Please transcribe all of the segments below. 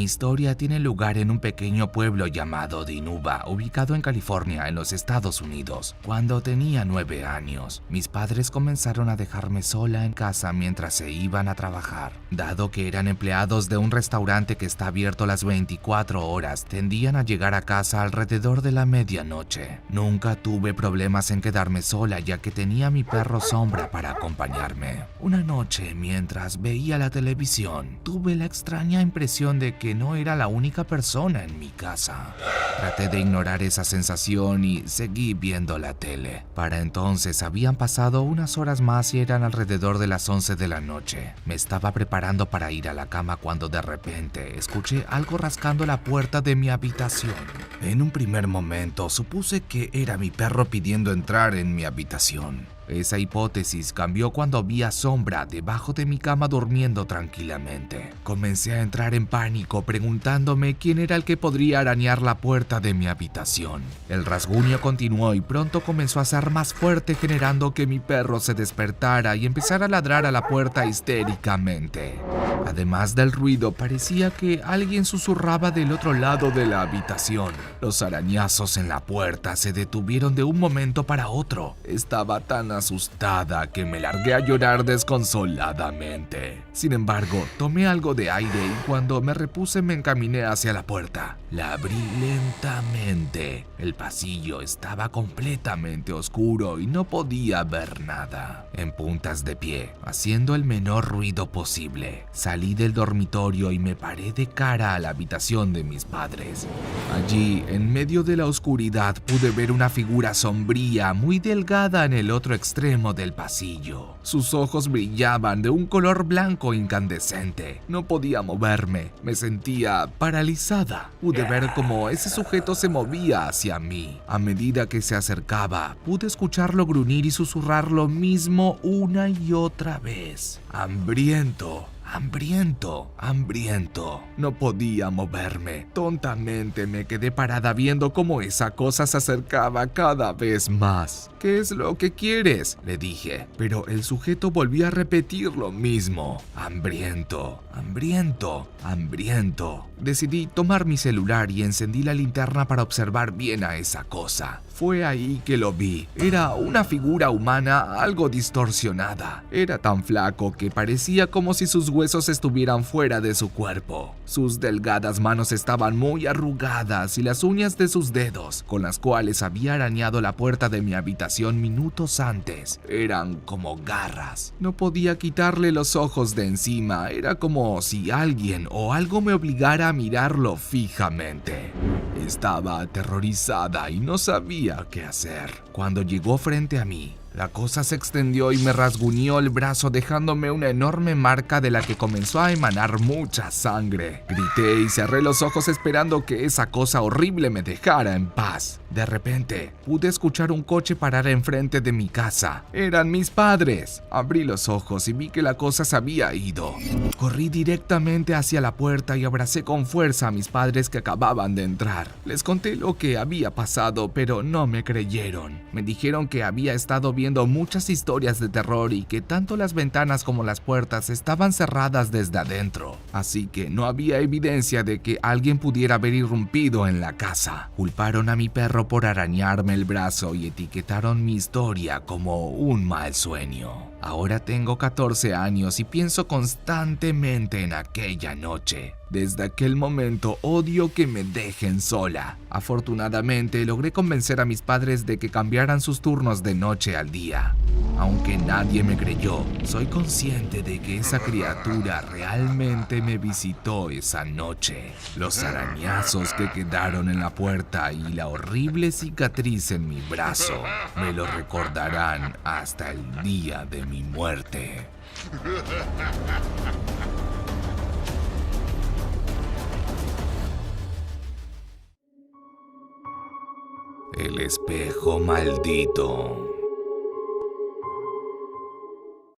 Mi historia tiene lugar en un pequeño pueblo llamado Dinuba, ubicado en California, en los Estados Unidos. Cuando tenía 9 años, mis padres comenzaron a dejarme sola en casa mientras se iban a trabajar. Dado que eran empleados de un restaurante que está abierto las 24 horas, tendían a llegar a casa alrededor de la medianoche. Nunca tuve problemas en quedarme sola, ya que tenía a mi perro Sombra para acompañarme. Una noche, mientras veía la televisión, tuve la extraña impresión de que no era la única persona en mi casa. Traté de ignorar esa sensación y seguí viendo la tele. Para entonces habían pasado unas horas más y eran alrededor de las 11 de la noche. Me estaba preparando para ir a la cama cuando de repente escuché algo rascando la puerta de mi habitación. En un primer momento supuse que era mi perro pidiendo entrar en mi habitación. Esa hipótesis cambió cuando vi a Sombra debajo de mi cama durmiendo tranquilamente. Comencé a entrar en pánico preguntándome quién era el que podría arañar la puerta de mi habitación. El rasguño continuó y pronto comenzó a ser más fuerte, generando que mi perro se despertara y empezara a ladrar a la puerta histéricamente. Además del ruido, parecía que alguien susurraba del otro lado de la habitación. Los arañazos en la puerta se detuvieron de un momento para otro. Estaba tan asustada que me largué a llorar desconsoladamente. Sin embargo, tomé algo de aire y cuando me repuse me encaminé hacia la puerta. La abrí lentamente. El pasillo estaba completamente oscuro y no podía ver nada. En puntas de pie, haciendo el menor ruido posible, salí del dormitorio y me paré de cara a la habitación de mis padres. Allí, en medio de la oscuridad, pude ver una figura sombría, muy delgada en el otro extremo del pasillo. Sus ojos brillaban de un color blanco incandescente. No podía moverme, me sentía paralizada. Pude ver cómo ese sujeto se movía hacia mí. A medida que se acercaba, pude escucharlo gruñir y susurrar lo mismo una y otra vez. Hambriento. Hambriento, hambriento. No podía moverme. Tontamente me quedé parada viendo cómo esa cosa se acercaba cada vez más. ¿Qué es lo que quieres?, le dije, pero el sujeto volvió a repetir lo mismo. Hambriento, hambriento, hambriento. Decidí tomar mi celular y encendí la linterna para observar bien a esa cosa. Fue ahí que lo vi. Era una figura humana algo distorsionada. Era tan flaco que parecía como si sus huesos estuvieran fuera de su cuerpo. Sus delgadas manos estaban muy arrugadas y las uñas de sus dedos, con las cuales había arañado la puerta de mi habitación minutos antes, eran como garras. No podía quitarle los ojos de encima. Era como si alguien o algo me obligara a mirarlo fijamente. Estaba aterrorizada y no sabía qué hacer. Cuando llegó frente a mí, la cosa se extendió y me rasguñó el brazo, dejándome una enorme marca de la que comenzó a emanar mucha sangre. Grité y cerré los ojos esperando que esa cosa horrible me dejara en paz. De repente, pude escuchar un coche parar enfrente de mi casa. Eran mis padres. Abrí los ojos y vi que la cosa se había ido. Corrí directamente hacia la puerta y abracé con fuerza a mis padres que acababan de entrar. Les conté lo que había pasado, pero no me creyeron. Me dijeron que había estado viendo muchas historias de terror y que tanto las ventanas como las puertas estaban cerradas desde adentro. Así que no había evidencia de que alguien pudiera haber irrumpido en la casa. Culparon a mi perro por arañarme el brazo y etiquetaron mi historia como un mal sueño. Ahora tengo 14 años y pienso constantemente en aquella noche. Desde aquel momento odio que me dejen sola. Afortunadamente logré convencer a mis padres de que cambiaran sus turnos de noche al día. Aunque nadie me creyó, soy consciente de que esa criatura realmente me visitó esa noche. Los arañazos que quedaron en la puerta y la horrible cicatriz en mi brazo me lo recordarán hasta el día de mi muerte. El espejo maldito.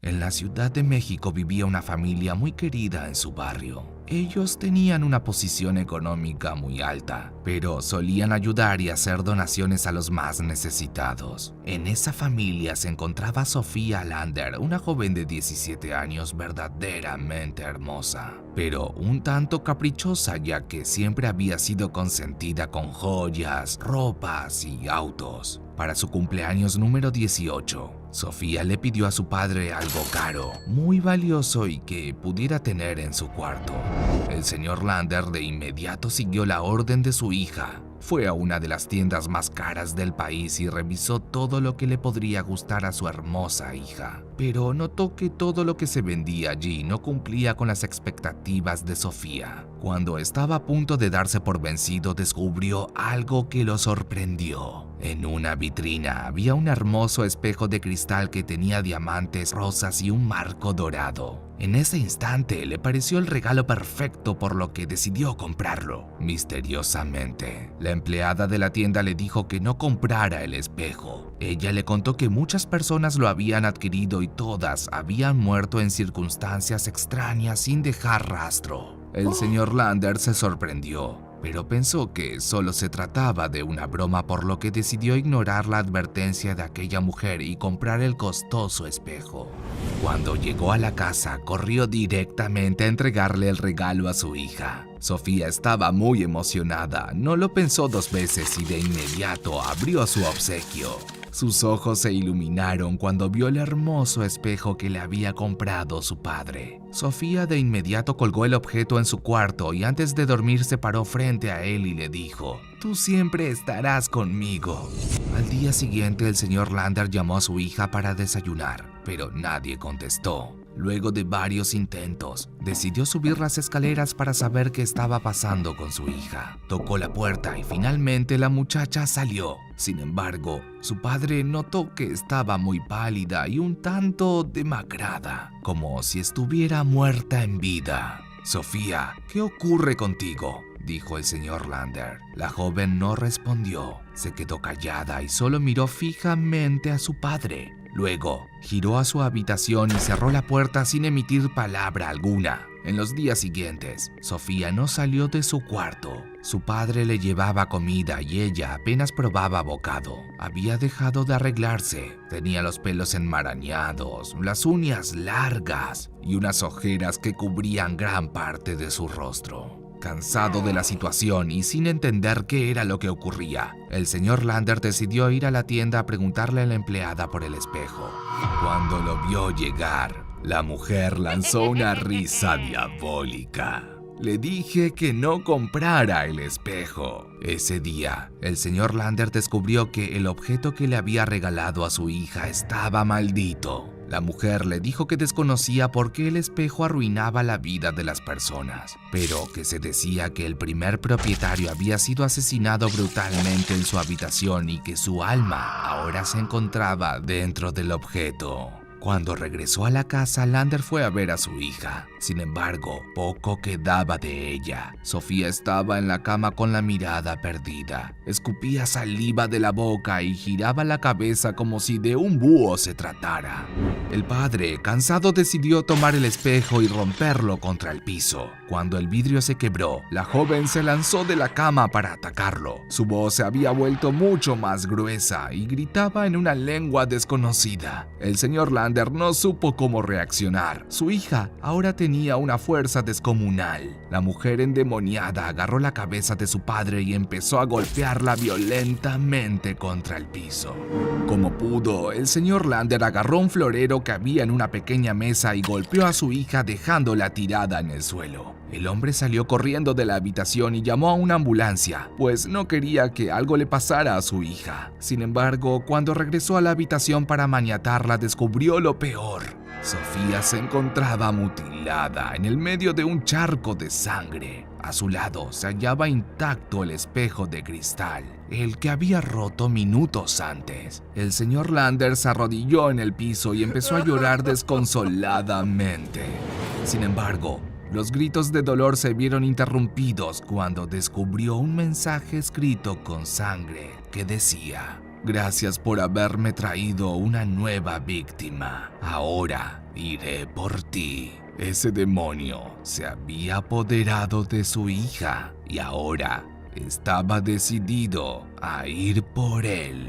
En la Ciudad de México vivía una familia muy querida en su barrio. Ellos tenían una posición económica muy alta, pero solían ayudar y hacer donaciones a los más necesitados. En esa familia se encontraba Sofía Lander, una joven de 17 años verdaderamente hermosa, pero un tanto caprichosa, ya que siempre había sido consentida con joyas, ropas y autos. Para su cumpleaños número 18, Sofía le pidió a su padre algo caro, muy valioso y que pudiera tener en su cuarto. El señor Lander de inmediato siguió la orden de su hija. Fue a una de las tiendas más caras del país y revisó todo lo que le podría gustar a su hermosa hija. Pero notó que todo lo que se vendía allí no cumplía con las expectativas de Sofía. Cuando estaba a punto de darse por vencido, descubrió algo que lo sorprendió. En una vitrina había un hermoso espejo de cristal que tenía diamantes rosas y un marco dorado. En ese instante le pareció el regalo perfecto, por lo que decidió comprarlo. Misteriosamente, la empleada de la tienda le dijo que no comprara el espejo. Ella le contó que muchas personas lo habían adquirido y todas habían muerto en circunstancias extrañas sin dejar rastro. El señor Lander se sorprendió, pero pensó que solo se trataba de una broma, por lo que decidió ignorar la advertencia de aquella mujer y comprar el costoso espejo. Cuando llegó a la casa, corrió directamente a entregarle el regalo a su hija. Sofía estaba muy emocionada, no lo pensó dos veces y de inmediato abrió su obsequio. Sus ojos se iluminaron cuando vio el hermoso espejo que le había comprado su padre. Sofía de inmediato colgó el objeto en su cuarto y antes de dormir se paró frente a él y le dijo: «Tú siempre estarás conmigo». Al día siguiente, el señor Lander llamó a su hija para desayunar, pero nadie contestó. Luego de varios intentos, decidió subir las escaleras para saber qué estaba pasando con su hija. Tocó la puerta y finalmente la muchacha salió. Sin embargo, su padre notó que estaba muy pálida y un tanto demacrada, como si estuviera muerta en vida. «Sofía, ¿qué ocurre contigo?», dijo el señor Lander. La joven no respondió, se quedó callada y solo miró fijamente a su padre. Luego, giró a su habitación y cerró la puerta sin emitir palabra alguna. En los días siguientes, Sofía no salió de su cuarto. Su padre le llevaba comida y ella apenas probaba bocado. Había dejado de arreglarse. Tenía los pelos enmarañados, las uñas largas y unas ojeras que cubrían gran parte de su rostro. Cansado de la situación y sin entender qué era lo que ocurría, el señor Lander decidió ir a la tienda a preguntarle a la empleada por el espejo. Cuando lo vio llegar, la mujer lanzó una risa diabólica. «Le dije que no comprara el espejo». Ese día, el señor Lander descubrió que el objeto que le había regalado a su hija estaba maldito. La mujer le dijo que desconocía por qué el espejo arruinaba la vida de las personas, pero que se decía que el primer propietario había sido asesinado brutalmente en su habitación y que su alma ahora se encontraba dentro del objeto. Cuando regresó a la casa, Lander fue a ver a su hija. Sin embargo, poco quedaba de ella. Sofía estaba en la cama con la mirada perdida. Escupía saliva de la boca y giraba la cabeza como si de un búho se tratara. El padre, cansado, decidió tomar el espejo y romperlo contra el piso. Cuando el vidrio se quebró, la joven se lanzó de la cama para atacarlo. Su voz se había vuelto mucho más gruesa y gritaba en una lengua desconocida. El señor Lander no supo cómo reaccionar. Su hija ahora tenía una fuerza descomunal. La mujer endemoniada agarró la cabeza de su padre y empezó a golpearla violentamente contra el piso. Como pudo, el señor Lander agarró un florero que había en una pequeña mesa y golpeó a su hija dejándola tirada en el suelo. El hombre salió corriendo de la habitación y llamó a una ambulancia, pues no quería que algo le pasara a su hija. Sin embargo, cuando regresó a la habitación para maniatarla, descubrió lo peor. Sofía se encontraba mutilada en el medio de un charco de sangre. A su lado se hallaba intacto el espejo de cristal, el que había roto minutos antes. El señor Lander se arrodilló en el piso y empezó a llorar desconsoladamente. Sin embargo, los gritos de dolor se vieron interrumpidos cuando descubrió un mensaje escrito con sangre que decía: Gracias por haberme traído una nueva víctima. Ahora iré por ti. Ese demonio se había apoderado de su hija y ahora estaba decidido a ir por él.